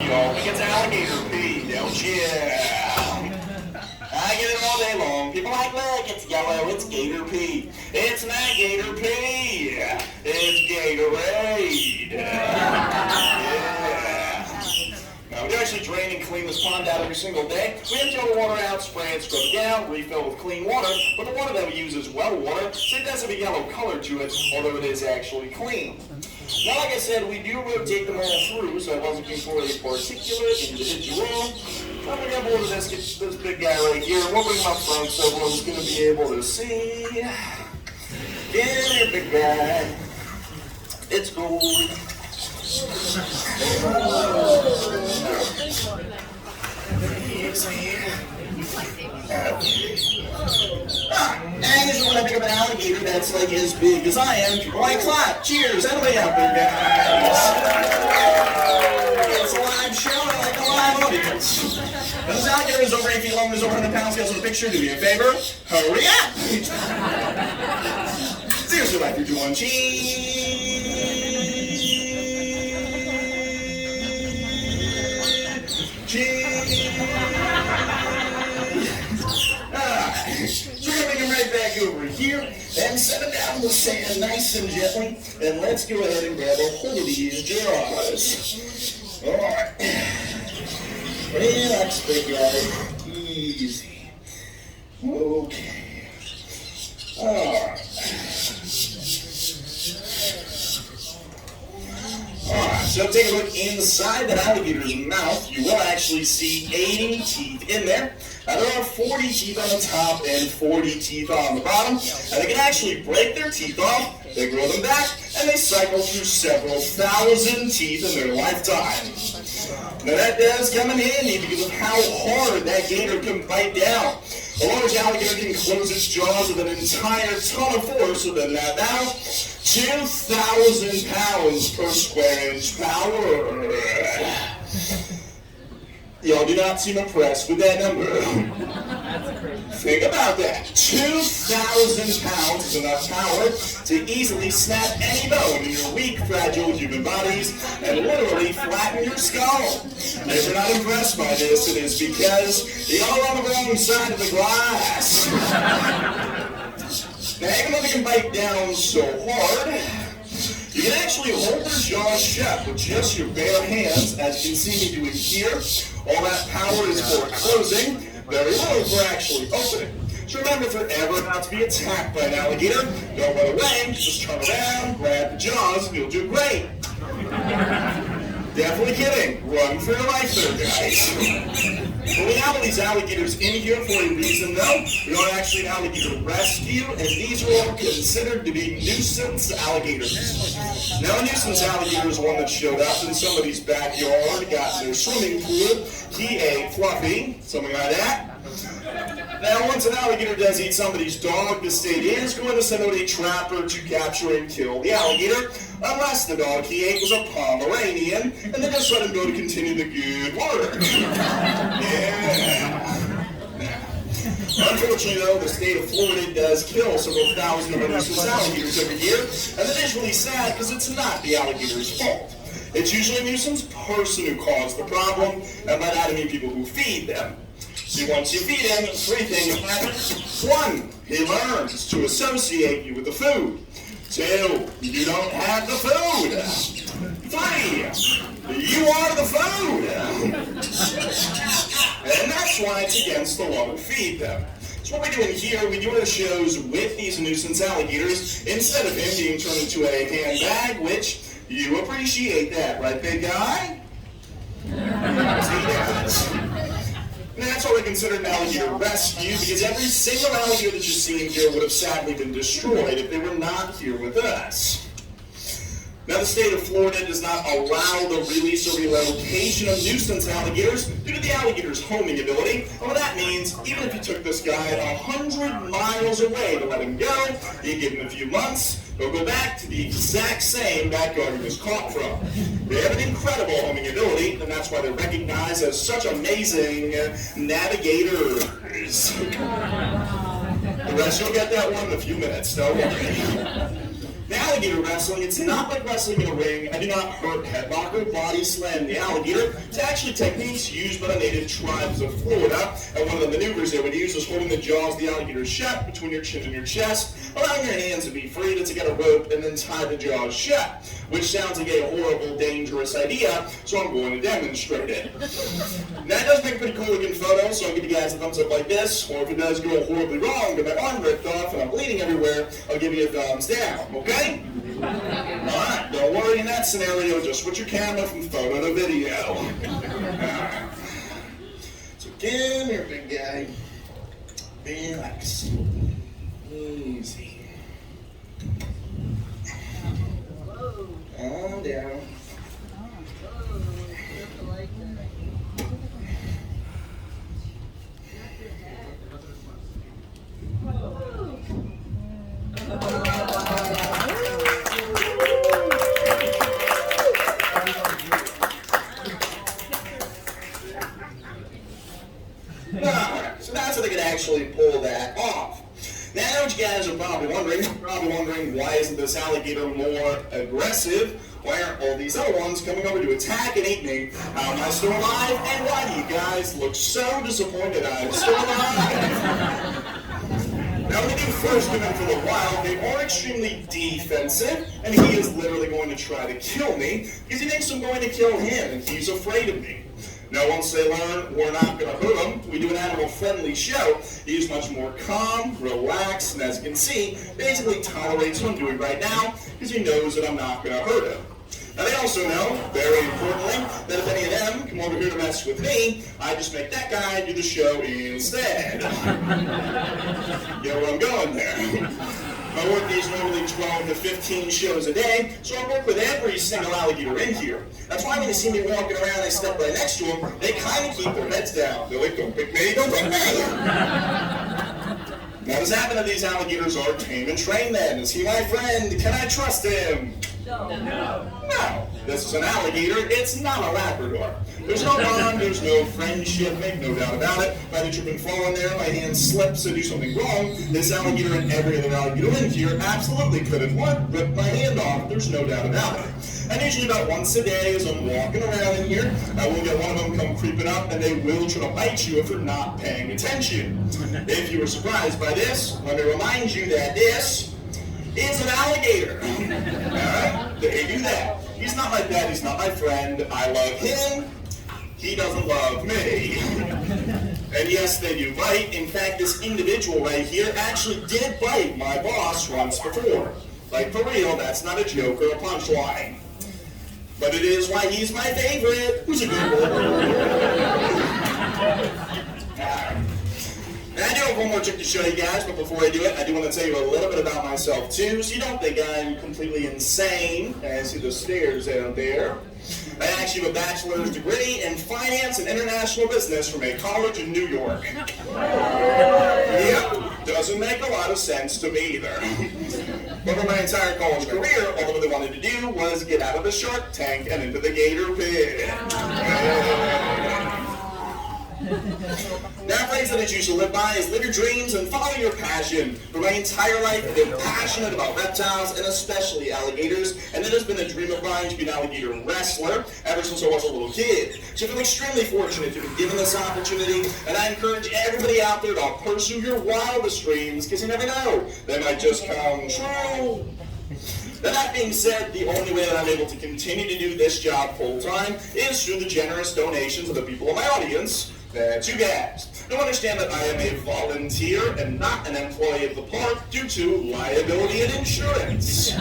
y'all think it's alligator pee, don't you? I get it all day long. People are like, look, it's yellow, it's gator pee. It's not gator pee. It's Gatorade. Yeah. Now, we do actually drain and clean this pond out every single day. We empty all the water out, spray and scrub it down, refill with clean water, but the water that we use is well water, so it does have a yellow color to it, although it is actually clean. Now, like I said, we do rotate them all through, so I was looking for a particular individual. I'm going to get hold of this big guy right here. We'll bring him up front so everyone's going to be able to see. Get here, big guy. It's gold. And if you want to pick up an alligator that's like as big as I am, people like clap. Cheers. Everybody out there, guys. It's a live show. I like a live audience. When this alligator is over 8 feet long, is over 100 pounds, scales with a picture, do me a favor. Hurry up. Seriously, like 3, 2, 1, cheese. So we're going to bring him right back over here and set him down in the sand nice and gently. And let's go ahead and grab a hold of these jaws. All right. Relax, big guy. Easy. Okay. All right. So take a look inside that alligator's mouth. You will actually see 80 teeth in there. Now there are 40 teeth on the top and 40 teeth on the bottom. And they can actually break their teeth off, they grow them back, and they cycle through several thousand teeth in their lifetime. Now that does come in handy because of how hard that gator can bite down. A large alligator can close its jaws with an entire ton of force within that mouth. 2,000 pounds per square inch power. Y'all do not seem impressed with that number. Think about that. 2,000 pounds is enough power to easily snap any bone in your weak, fragile human bodies and literally flatten your skull. And if you're not impressed by this, it is because y'all on the wrong side of the glass. Now, even though they can bite down so hard, you can actually hold their jaws shut with just your bare hands, as you can see me doing here. All that power is for closing, very little for actually opening. So remember, if you're ever about to be attacked by an alligator, don't run away, just turn around, grab the jaws, and you'll do great. Definitely kidding. Run for your life there, guys. Well, we have all these alligators in here for a reason, though. We are actually an alligator rescue, and these are all considered to be nuisance alligators. Now, a nuisance alligator is one that showed up in somebody's backyard, got in their swimming pool, he ate Fluffy, something like that. Now, once an alligator does eat somebody's dog, the state is going to send out a trapper to capture and kill the alligator, unless the dog he ate was a Pomeranian, and then just let him go to continue the good work. Yeah. Unfortunately, though, the state of Florida does kill several thousand of our nuisance alligators every year, and that is really sad because it's not the alligator's fault. It's usually a nuisance person who caused the problem, and by that I mean people who feed them. See, once you feed him, 3 things happen. 1, he learns to associate you with the food. 2, you don't have the food. 3, you are the food. And that's why it's against the law to feed them. So what we do in here, we do our shows with these nuisance alligators instead of him being turned into a handbag, which you appreciate that, right, big guy? And that's why we consider an alligator rescue, because every single alligator that you see in here would have sadly been destroyed if they were not here with us. Now, the state of Florida does not allow the release or relocation of nuisance alligators due to the alligator's homing ability. And what that means, even if you took this guy 100 miles away to let him go, you give him a few months, he'll go back to the exact same backyard he was caught from. They have an incredible homing ability, and that's why they're recognized as such amazing navigators. The rest, you'll get that one in a few minutes, don't worry. The alligator wrestling, it's not like wrestling in a ring. I do not hurt, headlock, or body slam the alligator. It's actually techniques used by the native tribes of Florida, and one of the maneuvers they would use was holding the jaws of the alligator shut between your chin and your chest, allowing your hands to be free to get a rope and then tie the jaws shut, which sounds like a horrible, dangerous idea, so I'm going to demonstrate it. Now, it does make a pretty cool looking photo, so I'll give you guys a thumbs up like this, or if it does go horribly wrong, get my arm ripped off and I'm bleeding everywhere, I'll give you a thumbs down, okay? Alright, don't worry in that scenario, just switch your camera from photo to video. So come here, big guy. Relax. Easy. Calm down. Alright, so that's how they could actually pull that off. Now, I know what you guys are probably wondering, why isn't this alligator more aggressive? Why aren't all these other ones coming over to attack and eat me? How am I still alive? And why do you guys look so disappointed I'm still alive? Now, when they do first come in from the wild, they are extremely defensive, and he is literally going to try to kill me because he thinks I'm going to kill him, and he's afraid of me. Now, once they learn we're not going to hurt him, we do an animal-friendly show. He's much more calm, relaxed, and as you can see, basically tolerates what I'm doing right now because he knows that I'm not going to hurt him. Now, they also know, very importantly, that if any of them come over here to mess with me, I just make that guy do the show instead. Get where I'm going there? I work these normally 12 to 15 shows a day, so I work with every single alligator in here. That's why when they see me walking around, they step right next to them, they kind of keep their heads down. They're like, don't pick me, don't pick me! Now, does that mean that these alligators are tame and trained then? Is he my friend? Can I trust him? No. No. This is an alligator. It's not a Labrador. There's no bond. There's no friendship. Make no doubt about it. If I had tripped and fallen there, my hand slips and do something wrong, this alligator and every other alligator in here absolutely could have ripped my hand off. There's no doubt about it. And usually about once a day as I'm walking around in here, I will get one of them come creeping up and they will try to bite you if you're not paying attention. If you were surprised by this, let me remind you that this is an alligator. Alright? They do that. He's not my pet, he's not my friend. I love him. He doesn't love me. And yes, they do bite. In fact, this individual right here actually did bite my boss once before. Like, for real, that's not a joke or a punchline. But it is why he's my favorite. Who's a good boy? Now, I do have one more trick to show you guys, but before I do it, I do want to tell you a little bit about myself, too, so you don't think I'm completely insane. I see the stairs out there. I actually have a bachelor's degree in finance and international business from a college in New York. Yep, doesn't make a lot of sense to me either. But for my entire college career, all I really wanted to do was get out of the Shark Tank and into the Gator Pit. Now, a phrase that I choose to live by is live your dreams and follow your passion. For my entire life, I've been passionate about reptiles and especially alligators, and it has been a dream of mine to be an alligator wrestler ever since I was a little kid. So I feel extremely fortunate to be given this opportunity, and I encourage everybody out there to pursue your wildest dreams, because you never know, they might just come true. Now, that being said, the only way that I'm able to continue to do this job full-time is through the generous donations of the people in my audience. That's you guys. Now, understand that I am a volunteer and not an employee of the park due to liability and insurance.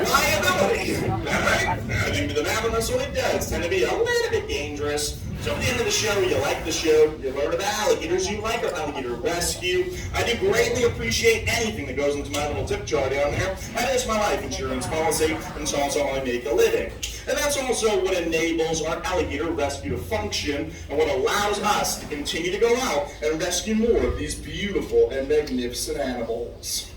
Liability. Alright? I think the math on this one, it does tend to be a little bit dangerous. So at the end of the show, you like the show, you learn about alligators, you like our alligator rescue. I do greatly appreciate anything that goes into my little tip jar down there. That is my life insurance policy, and it's also how I make a living. And that's also what enables our alligator rescue to function, and what allows us to continue to go out and rescue more of these beautiful and magnificent animals.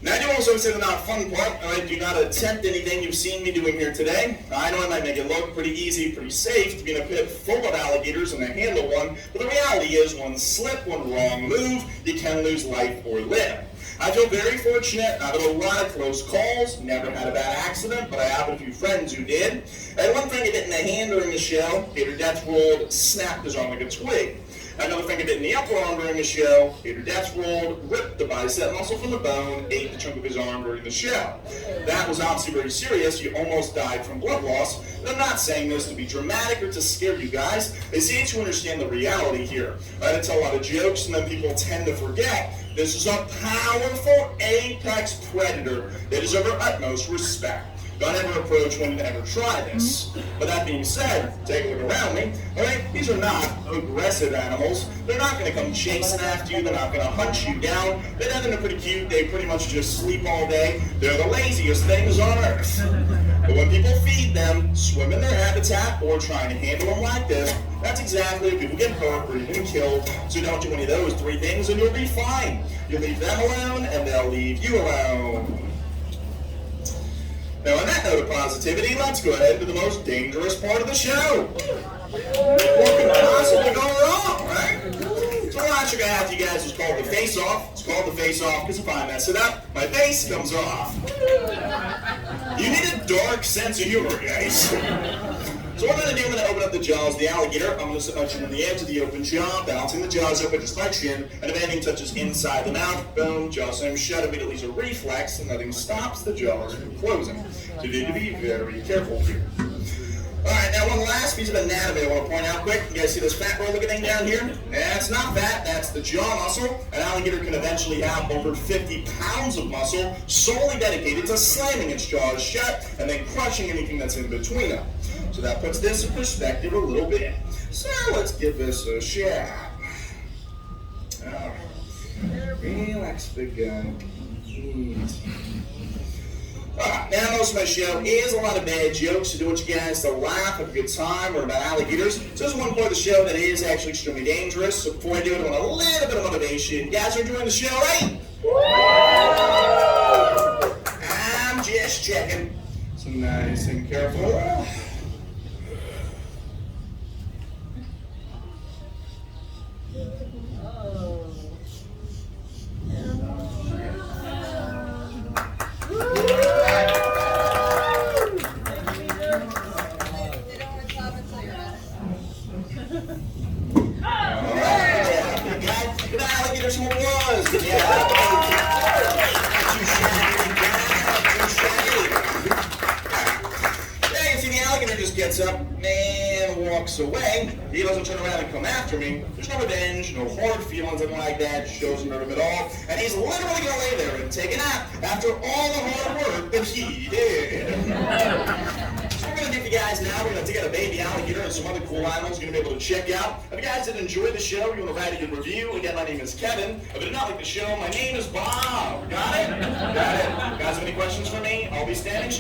Now, I do also say the not fun part. I do not attempt anything you've seen me doing here today. I know I might make it look pretty easy, pretty safe to be in a pit full of alligators and to handle one, but the reality is one slip, one wrong move, you can lose life or limb. I feel very fortunate. I've had a lot of close calls, never had a bad accident, but I have a few friends who did. I had one friend get hit in the hand during the show. Gator Death rolled, snapped his arm like a twig. Another finger bit in the upper arm during the show. Gator Death rolled, ripped the bicep muscle from the bone, ate the chunk of his arm during the show. That was obviously very serious. He almost died from blood loss. And I'm not saying this to be dramatic or to scare you guys. I say it to understand the reality here. I tell a lot of jokes, and then people tend to forget. This is a powerful apex predator that deserves our utmost respect. Don't ever approach one to ever try this. But that being said, take a look around me. Alright, these are not aggressive animals. They're not going to come chasing after you. They're not going to hunt you down. They're pretty cute. They pretty much just sleep all day. They're the laziest things on earth. But when people feed them, swim in their habitat, or trying to handle them like this, that's exactly when people get hurt or even killed. So don't do any of those three things and you'll be fine. You'll leave them alone and they'll leave you alone. Now, on that note of positivity, let's go ahead to the most dangerous part of the show. What could possibly go wrong, right? So the last trick I have for you guys is called the face-off. It's called the face-off because if I mess it up, my face comes off. You need a dark sense of humor, guys. So what I'm going to do, I'm going to open up the jaws of the alligator. I'm going to sit my chin on the edge of the open jaw, balancing the jaws open just my chin, and if anything touches inside the mouth, boom, jaw slam shut, immediately is a reflex, and nothing stops the jaws from closing. So you need to be very careful here. Alright, now one last piece of anatomy I want to point out quick. You guys see this fat roll looking thing down here? That's not fat, that's the jaw muscle. An alligator can eventually have over 50 pounds of muscle solely dedicated to slamming its jaws shut and then crushing anything that's in between them. So that puts this in perspective a little bit. So let's give this a shot. Alright. Relax, big guy. Now most of my show is a lot of bad jokes to do what you guys to laugh, have a good time, or about alligators. So there's one part of the show that is actually extremely dangerous. So before I do it, I want a little bit of motivation. You guys are enjoying the show, right? I'm just checking. So nice and careful. Some applause. Yeah. You see the alligator just gets up and walks away. He doesn't turn around and come after me. There's no revenge, no hard feelings, nothing like that. Shows no nerve at all. And he's literally going to lay there and take a nap after all the hard work that he did. Guys, now we're going to take out a baby alligator and some other cool animals you're going to be able to check out. If you guys did enjoy the show, you want to write a good review. Again, my name is Kevin. If you did not like the show, my name is Bob. Got it? Got it. You guys have any questions for me? I'll be standing